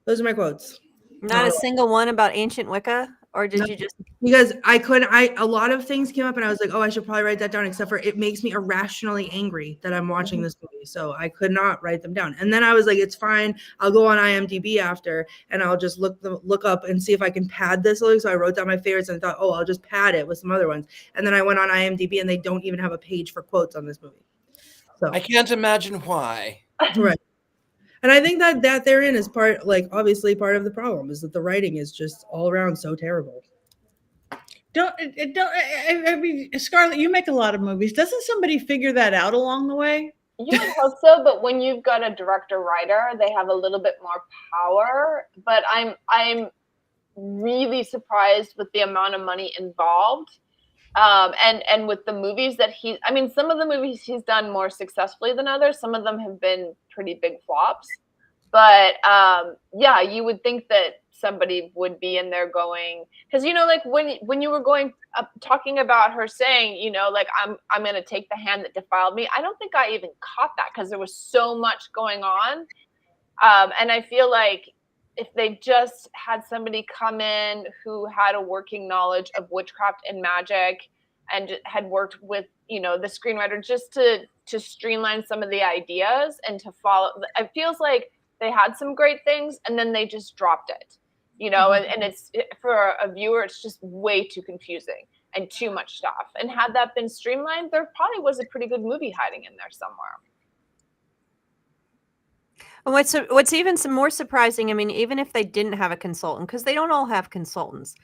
[SPEAKER 2] Those are my quotes.
[SPEAKER 4] Not a single one about ancient Wicca or did
[SPEAKER 2] No.
[SPEAKER 4] you just?
[SPEAKER 2] Because a lot of things came up and I was like, oh, I should probably write that down, except for it makes me irrationally angry that I'm watching this movie. So I could not write them down. And then I was like, it's fine. I'll go on IMDb after and I'll just look up and see if I can pad this. So I wrote down my favorites and thought, oh, I'll just pad it with some other ones. And then I went on IMDb and they don't even have a page for quotes on this movie. So
[SPEAKER 3] I can't imagine why.
[SPEAKER 2] right. And I think that therein is obviously part of the problem is that the writing is just all around so terrible.
[SPEAKER 1] I mean, Scarlett, you make a lot of movies. Doesn't somebody figure that out along the way?
[SPEAKER 5] You would hope so, but when you've got a director-writer, they have a little bit more power. But I'm really surprised with the amount of money involved. And with the movies that some of the movies he's done more successfully than others. Some of them have been pretty big flops. But yeah, you would think that somebody would be in there going, because like when you were going up talking about her saying, like I'm going to take the hand that defiled me. I don't think I even caught that because there was so much going on. And I feel like if they just had somebody come in who had a working knowledge of witchcraft and magic and had worked with, the screenwriter just to streamline some of the ideas and to follow, it feels like they had some great things and then they just dropped it, and it's for a viewer, it's just way too confusing and too much stuff. And had that been streamlined, there probably was a pretty good movie hiding in there somewhere.
[SPEAKER 4] And what's even some more surprising, I mean, even if they didn't have a consultant, because they don't all have consultants,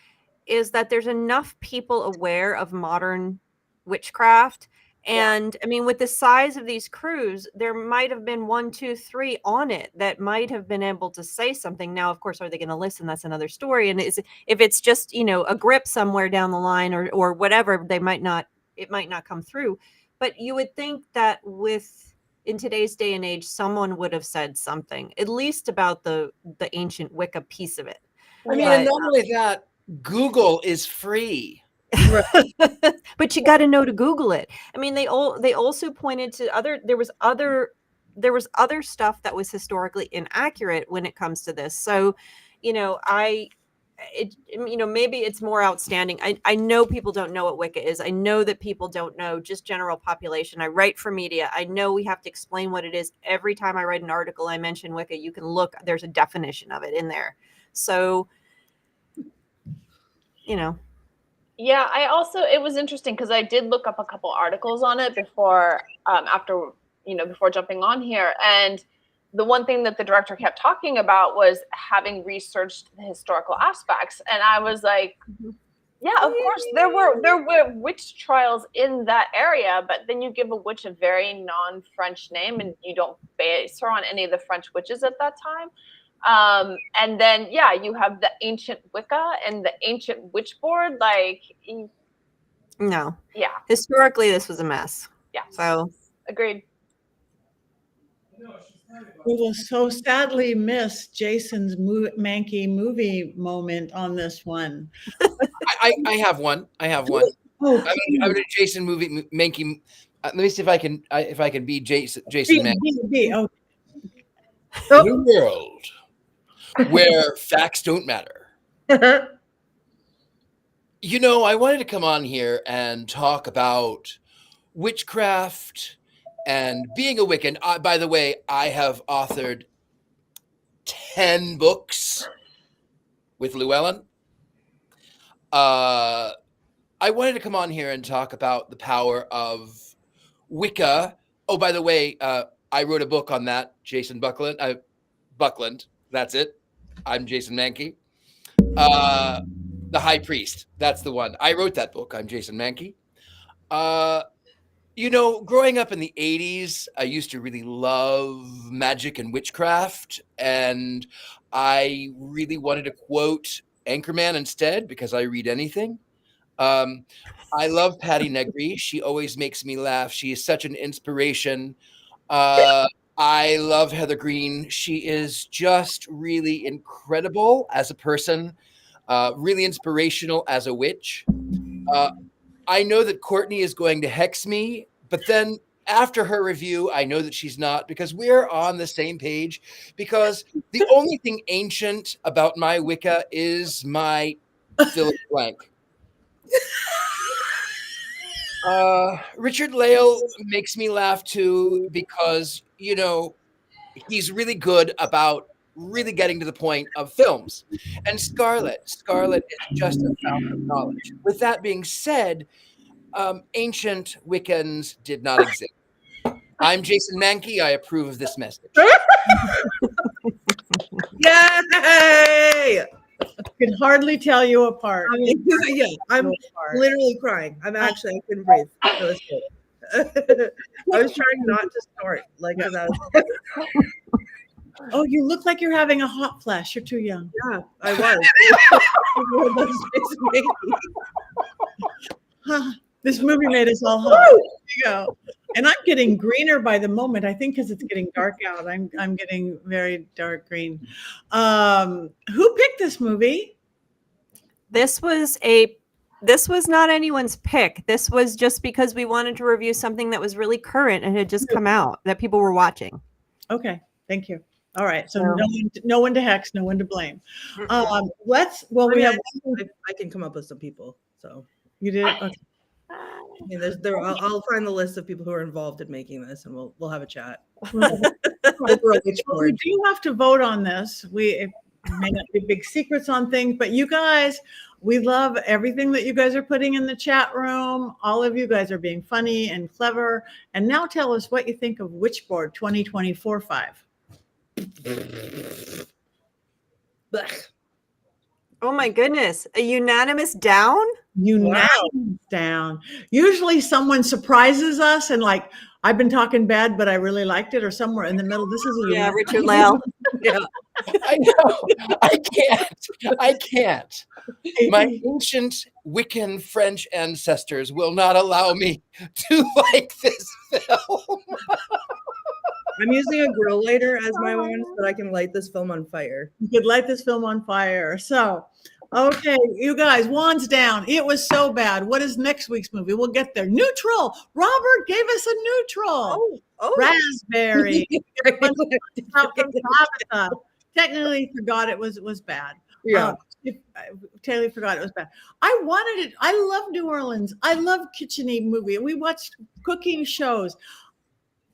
[SPEAKER 4] is that there's enough people aware of modern witchcraft. And I mean, with the size of these crews, there might have been 1, 2, 3 on it that might have been able to say something. Now, of course, are they going to listen? That's another story. And if it's just, a grip somewhere down the line or whatever, it might not come through. But you would think that in today's day and age, someone would have said something, at least about the ancient Wicca piece of it.
[SPEAKER 3] I mean, and not only that, Google is free.
[SPEAKER 4] But you got to know to Google it. I mean, they also pointed to there was other stuff that was historically inaccurate when it comes to this. So, maybe it's more outstanding. I know people don't know what Wicca is. I know that people don't know just general population. I write for media. I know we have to explain what it is. Every time I write an article, I mention Wicca. You can look, there's a definition of it in there. So,
[SPEAKER 5] Yeah, it was interesting because I did look up a couple articles on it before jumping on here. And the one thing that the director kept talking about was having researched the historical aspects. And I was like, yeah, of course, there were witch trials in that area, but then you give a witch a very non-French name and you don't base her on any of the French witches at that time. And then, yeah, you have the ancient Wicca and the ancient Witchboard.
[SPEAKER 4] No.
[SPEAKER 5] Yeah.
[SPEAKER 4] Historically, this was a mess.
[SPEAKER 5] Yeah.
[SPEAKER 4] So.
[SPEAKER 5] Agreed.
[SPEAKER 1] We will so sadly miss Jason's Mankey movie moment on this one.
[SPEAKER 3] I have one.
[SPEAKER 1] Oh,
[SPEAKER 3] I'm a Jason movie Mankey. Let me see if I can be Jason Mankey.
[SPEAKER 1] Oh.
[SPEAKER 3] In a world where facts don't matter. I wanted to come on here and talk about witchcraft and being a Wiccan. By the way, I have authored 10 books with Llewellyn. I wanted to come on here and talk about the power of Wicca. Oh, by the way, I wrote a book on that, Jason Buckland. That's it. I'm Jason Mankey. The High Priest. That's the one. I wrote that book. I'm Jason Mankey. Growing up in the 80s, I used to really love magic and witchcraft. And I really wanted to quote Anchorman instead because I read anything. I love Patti Negri. She always makes me laugh. She is such an inspiration. I love Heather Greene. She is just really incredible as a person, really inspirational as a witch. I know that Courtney is going to hex me, but then after her review, I know that she's not because we're on the same page because the only thing ancient about my Wicca is my fill in the blank. Richard-Lael makes me laugh too because, you know, he's really good about really getting to the point of films. And Scarlett is just a fountain of knowledge. With that being said, ancient Wiccans did not exist. I'm Jason Mankey. I approve of this message.
[SPEAKER 2] Yay!
[SPEAKER 1] Could hardly tell you apart.
[SPEAKER 2] Yeah, I'm literally crying. I couldn't breathe. That was good. I was trying not to snort, like, because I was.
[SPEAKER 1] Oh, you look like you're having a hot flash. You're too young.
[SPEAKER 2] Yeah, I was.
[SPEAKER 1] This movie made us all hot. There you go. And I'm getting greener by the moment. I think because it's getting dark out. I'm getting very dark green. Who picked this movie?
[SPEAKER 4] This was not anyone's pick. This was just because we wanted to review something that was really current and had just come out that people were watching.
[SPEAKER 1] Okay, thank you. All right, so no one to hex, no one to blame. We have.
[SPEAKER 2] I can come up with some people. So
[SPEAKER 1] you did. Okay.
[SPEAKER 2] I mean, I'll find the list of people who are involved in making this, and we'll have a chat.
[SPEAKER 1] We do have to vote on this. It may not be big secrets on things, but you guys, we love everything that you guys are putting in the chat room. All of you guys are being funny and clever. And now tell us what you think of Witchboard 2024-5.
[SPEAKER 4] Oh my goodness. A unanimous down?
[SPEAKER 1] Unanimous down. Usually someone surprises us and like, I've been talking bad, but I really liked it, or somewhere in the middle. This is a
[SPEAKER 4] Richard-Lael.
[SPEAKER 2] Yeah.
[SPEAKER 3] I know. I can't. My ancient Wiccan French ancestors will not allow me to like this film.
[SPEAKER 2] I'm using a grill lighter as my wand, so I can light this film on fire.
[SPEAKER 1] You could light this film on fire. So, okay, you guys, wands down. It was so bad. What is next week's movie? We'll get there. Neutral. Robert gave us a neutral.
[SPEAKER 2] Oh.
[SPEAKER 1] Raspberry. Technically forgot it was bad.
[SPEAKER 2] Yeah.
[SPEAKER 1] Totally forgot it was bad. I wanted it. I love New Orleans. I love kitchen-y movie. We watched cooking shows.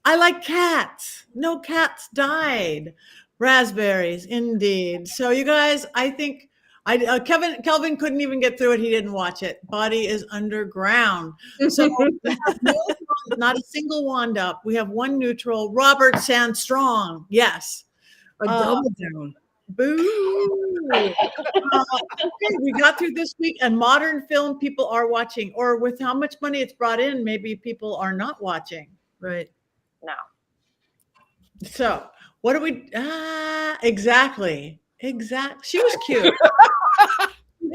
[SPEAKER 1] I like cats. No cats died. Raspberries, indeed. So you guys, I think Kelvin couldn't even get through it. He didn't watch it. Body is underground. So not a single wand up. We have one neutral. Robert sounds strong. Yes.
[SPEAKER 2] A double down.
[SPEAKER 1] Boo. Okay, we got through this week, and modern film people are watching, or with how much money it's brought in, maybe people are not watching.
[SPEAKER 2] Right.
[SPEAKER 5] No.
[SPEAKER 1] So what do we exactly. She was cute.
[SPEAKER 2] I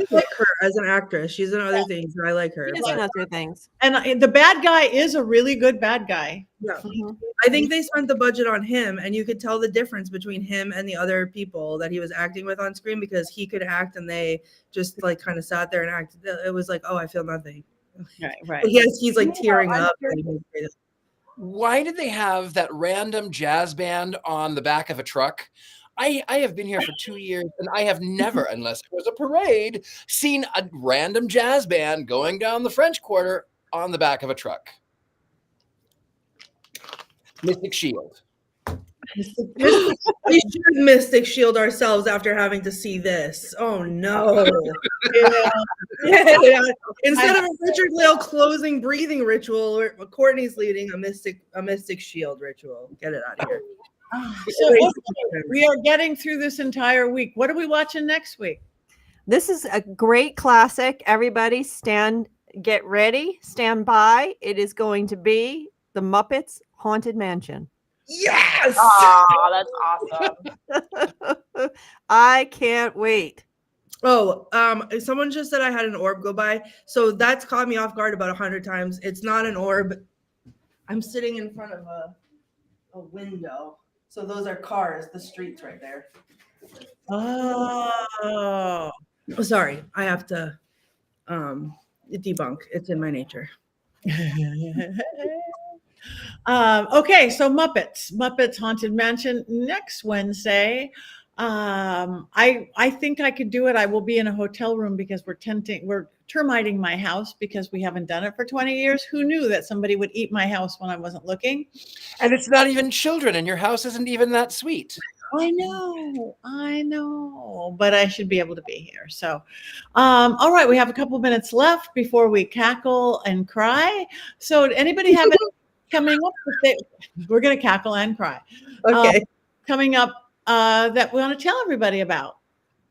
[SPEAKER 2] like her as an actress. She's in other things, and I like her.
[SPEAKER 4] She's in other things.
[SPEAKER 1] And the bad guy is a really good bad guy.
[SPEAKER 2] Yeah. I think they spent the budget on him, and you could tell the difference between him and the other people that he was acting with on screen, because he could act and they just like kind of sat there and acted. It was like, oh, I feel nothing.
[SPEAKER 1] Right.
[SPEAKER 2] But yes, he's like tearing up.
[SPEAKER 3] Why did they have that random jazz band on the back of a truck? I have been here for 2 years, and I have never, unless it was a parade, seen a random jazz band going down the French Quarter on the back of a truck. Mystic Shield.
[SPEAKER 2] We should Mystic Shield ourselves after having to see this. Oh no. Yeah. Instead of a Richard-Lael closing breathing ritual, Courtney's leading a Mystic Shield ritual. Get it out of here.
[SPEAKER 1] So we are getting through this entire week. What are we watching next week?
[SPEAKER 4] This is a great classic. Everybody get ready, stand by. It is going to be The Muppets Haunted Mansion.
[SPEAKER 2] Yes!
[SPEAKER 5] Oh, that's awesome.
[SPEAKER 4] I can't wait.
[SPEAKER 2] Oh, someone just said I had an orb go by. So that's caught me off guard about 100 times. It's not an orb. I'm sitting in front of a window. So those are cars, the streets right there.
[SPEAKER 1] Oh,
[SPEAKER 2] sorry. I have to debunk. It's in my nature.
[SPEAKER 1] Okay, so Muppets Haunted Mansion next Wednesday. I think I could do it. I will be in a hotel room because we're termiting my house because we haven't done it for 20 years. Who knew that somebody would eat my house when I wasn't looking?
[SPEAKER 3] And it's not even children, and your house isn't even that sweet.
[SPEAKER 1] I know, but I should be able to be here. So, all right, we have a couple minutes left before we cackle and cry. So, anybody have any coming up? We're going to cackle and cry.
[SPEAKER 2] Okay.
[SPEAKER 1] Coming up that we want to tell everybody about.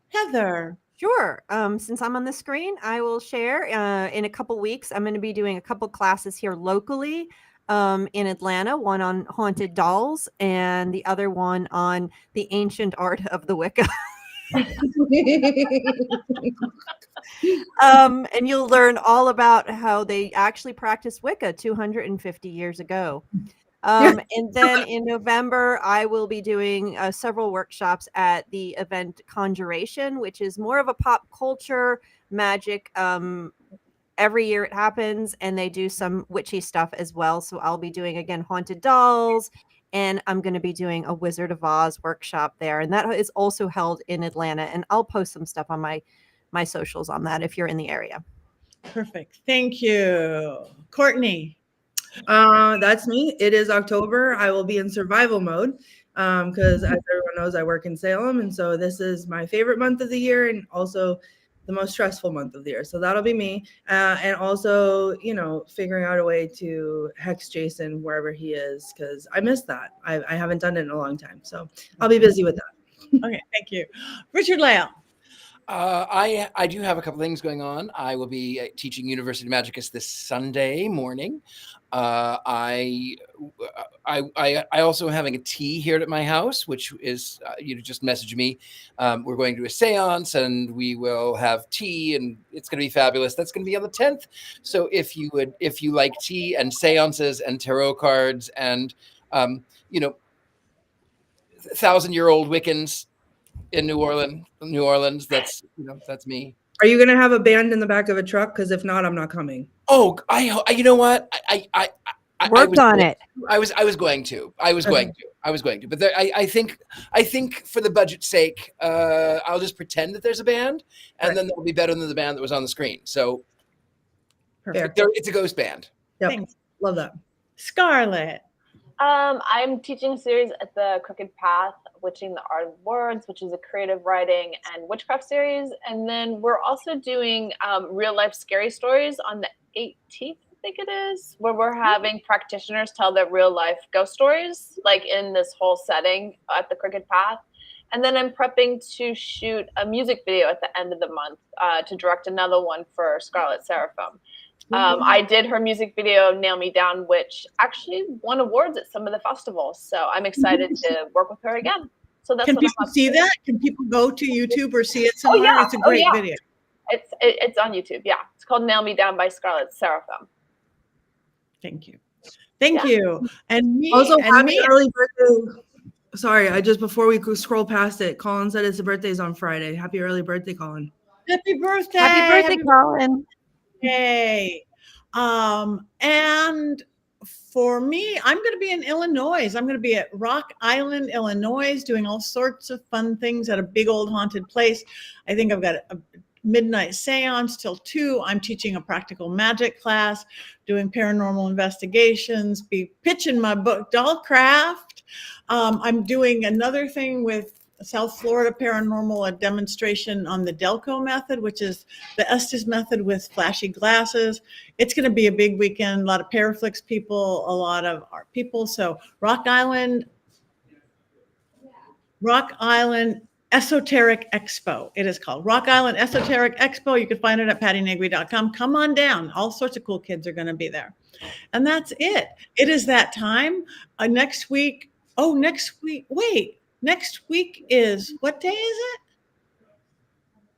[SPEAKER 1] Heather.
[SPEAKER 4] Sure. Since I'm on the screen, I will share. In a couple weeks, I'm going to be doing a couple classes here locally in Atlanta, one on haunted dolls and the other one on the ancient art of the Wicca. And you'll learn all about how they actually practiced Wicca 250 years ago. And then in November, I will be doing several workshops at the event Conjuration, which is more of a pop culture magic. Every year it happens, and they do some witchy stuff as well. So I'll be doing, again, haunted dolls, and I'm going to be doing a Wizard of Oz workshop there. And that is also held in Atlanta. And I'll post some stuff on my socials on that if you're in the area.
[SPEAKER 1] Perfect. Thank you. Courtney.
[SPEAKER 2] That's me. It is October. I will be in survival mode because, as everyone knows, I work in Salem, and so this is my favorite month of the year, and also the most stressful month of the year. So that'll be me, and also, figuring out a way to hex Jason wherever he is, because I missed that. I haven't done it in a long time, so I'll be busy with that.
[SPEAKER 1] Okay, thank you, Richard-Lael.
[SPEAKER 3] I do have a couple things going on. I will be teaching University Magicus this Sunday morning. I also am having a tea here at my house, which is just message me. We're going to a seance, and we will have tea, and it's going to be fabulous. That's going to be on the 10th. So if you like tea and seances and tarot cards and 1,000-year-old Wiccans in New Orleans, that's me.
[SPEAKER 2] Are you going to have a band in the back of a truck? Because if not, I'm not coming.
[SPEAKER 3] Oh, you know what? I
[SPEAKER 4] worked on it.
[SPEAKER 3] I was going to, but I think for the budget's sake, I'll just pretend that there's a band, and then they'll be better than the band that was on the screen. So it's a ghost band.
[SPEAKER 2] Yep.
[SPEAKER 1] Thanks.
[SPEAKER 2] Love that.
[SPEAKER 1] Scarlett.
[SPEAKER 5] I'm teaching a series at the Crooked Path, Witching the Art of Words, which is a creative writing and witchcraft series. And then we're also doing real life scary stories on the 18th, I think it is, where we're having practitioners tell their real life ghost stories, like in this whole setting at the Crooked Path. And then I'm prepping to shoot a music video at the end of the month to direct another one for Scarlet Seraphim. I did her music video, Nail Me Down, which actually won awards at some of the festivals. So I'm excited to work with her again. So that's
[SPEAKER 1] Can people see that? Can people go to YouTube or see it somewhere?
[SPEAKER 5] Yeah.
[SPEAKER 1] It's a great video.
[SPEAKER 5] It's on YouTube. Yeah. It's called Nail Me Down by Scarlet Seraphim.
[SPEAKER 1] Thank you. Thank you. And me.
[SPEAKER 2] Also,
[SPEAKER 1] and
[SPEAKER 2] happy
[SPEAKER 1] me.
[SPEAKER 2] early birthday. Sorry, before we scroll past it, Colin said his birthday's on Friday. Happy early birthday, Colin.
[SPEAKER 1] Happy birthday.
[SPEAKER 4] Happy birthday, Colin.
[SPEAKER 1] Yay. And for me, I'm going to be in Illinois. I'm going to be at Rock Island, Illinois, doing all sorts of fun things at a big old haunted place. I think I've got a midnight seance till 2. I'm teaching a practical magic class, doing paranormal investigations, be pitching my book, Dollcraft. I'm doing another thing with South Florida Paranormal, a demonstration on the Delco method, which is the Estes method with flashy glasses. It's going to be a big weekend, a lot of Paraflix people, a lot of art people. So Rock Island Esoteric Expo. It is called Rock Island Esoteric Expo. You can find it at pattinegri.com. Come on down. All sorts of cool kids are going to be there. And that's it. It is that time. Next week. Wait. Next week is, what day is it?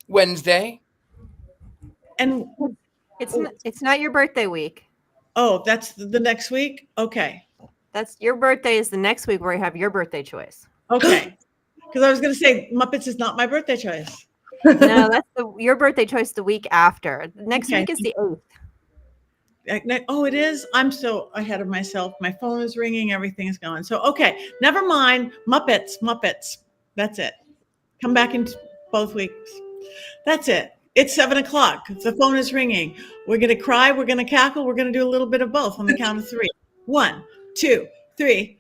[SPEAKER 3] Wednesday.
[SPEAKER 1] And
[SPEAKER 4] it's not your birthday week.
[SPEAKER 1] Oh, that's the next week? Okay.
[SPEAKER 4] That's your birthday is the next week where you have your birthday choice.
[SPEAKER 1] Okay. Because I was going to say Muppets is not my birthday choice.
[SPEAKER 4] No, that's your birthday choice the week after. Next week is the 8th.
[SPEAKER 1] Oh, it is? I'm so ahead of myself. My phone is ringing. Everything is going. So, okay. Never mind. Muppets. That's it. Come back in both weeks. That's it. It's 7:00. The phone is ringing. We're going to cry. We're going to cackle. We're going to do a little bit of both on the count of 3. 1, 2, 3.